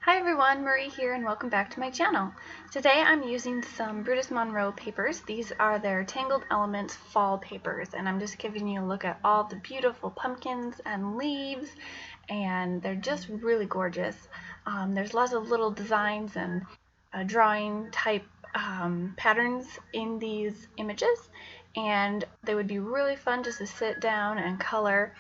Hi everyone, Marie here and welcome back to my channel. Today I'm using some Brutus Monroe papers. These are their Tangled Elements fall papers, and I'm just giving you a look at all the beautiful pumpkins and leaves, and they're just really gorgeous. There's lots of little designs and drawing type patterns in these images, and they would be really fun just to sit down and color.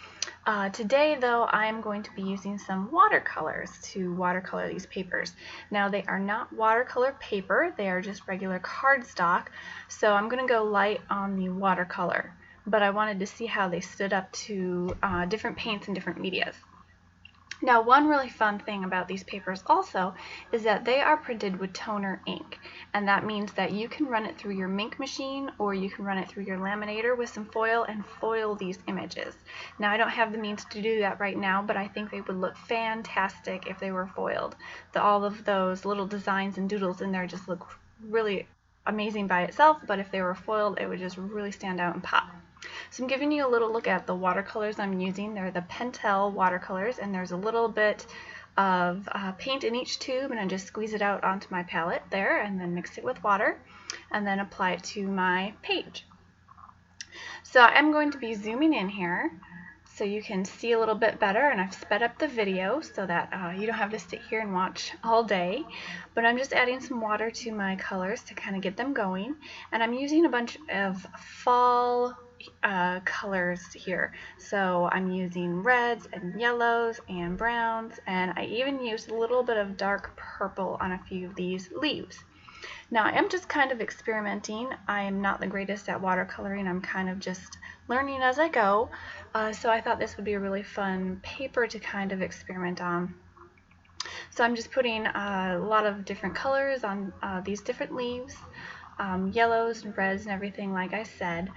Today though, I'm going to be using some watercolors to watercolor these papers. Now they are not watercolor paper, they are just regular cardstock, so I'm going to go light on the watercolor, but I wanted to see how they stood up to different paints and different medias. Now, one really fun thing about these papers also is that they are printed with toner ink, and that means that you can run it through your ink machine or you can run it through your laminator with some foil and foil these images. Now, I don't have the means to do that right now, but I think they would look fantastic if they were foiled. All of those little designs and doodles in there just look really amazing by itself, but if they were foiled, it would just really stand out and pop. So I'm giving you a little look at the watercolors I'm using. They're the Pentel watercolors, and there's a little bit of paint in each tube, and I just squeeze it out onto my palette there and then mix it with water and then apply it to my page. So I'm going to be zooming in here so you can see a little bit better, and I've sped up the video so that you don't have to sit here and watch all day, but I'm just adding some water to my colors to kind of get them going, and I'm using a bunch of fall colors here. So I'm using reds and yellows and browns, and I even used a little bit of dark purple on a few of these leaves. Now I am just kind of experimenting. I am not the greatest at watercoloring. I'm kind of just learning as I go. So I thought this would be a really fun paper to kind of experiment on. So I'm just putting a lot of different colors on these different leaves, yellows and reds and everything like I said.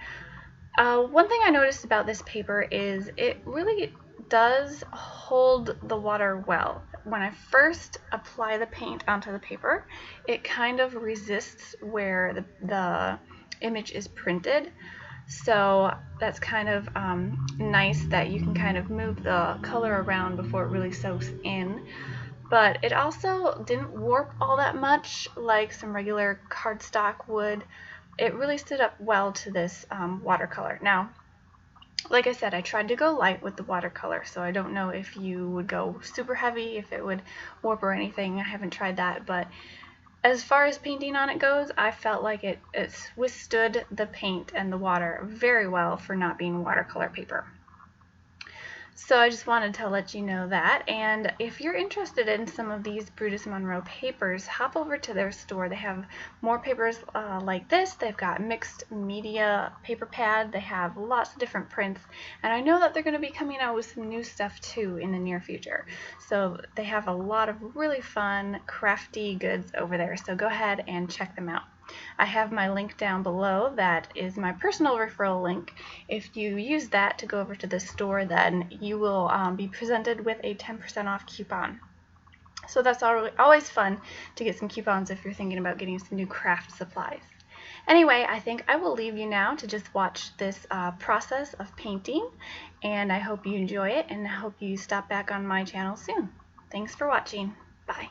One thing I noticed about this paper is it really does hold the water well. When I first apply the paint onto the paper, it kind of resists where the image is printed. So that's kind of nice that you can kind of move the color around before it really soaks in. But it also didn't warp all that much like some regular cardstock would. It really stood up well to this watercolor. Now, like I said, I tried to go light with the watercolor, so I don't know if you would go super heavy, if it would warp or anything. I haven't tried that, but as far as painting on it goes, I felt like it withstood the paint and the water very well for not being watercolor paper. So I just wanted to let you know that, and if you're interested in some of these Brutus Monroe papers, hop over to their store. They have more papers like this. They've got mixed media paper pad. They have lots of different prints, and I know that they're going to be coming out with some new stuff too in the near future. So they have a lot of really fun, crafty goods over there, so go ahead and check them out. I have my link down below. That is my personal referral link. If you use that to go over to the store, then you will be presented with a 10% off coupon. So that's always fun to get some coupons if you're thinking about getting some new craft supplies. Anyway, I think I will leave you now to just watch this process of painting, and I hope you enjoy it, and I hope you stop back on my channel soon. Thanks for watching. Bye.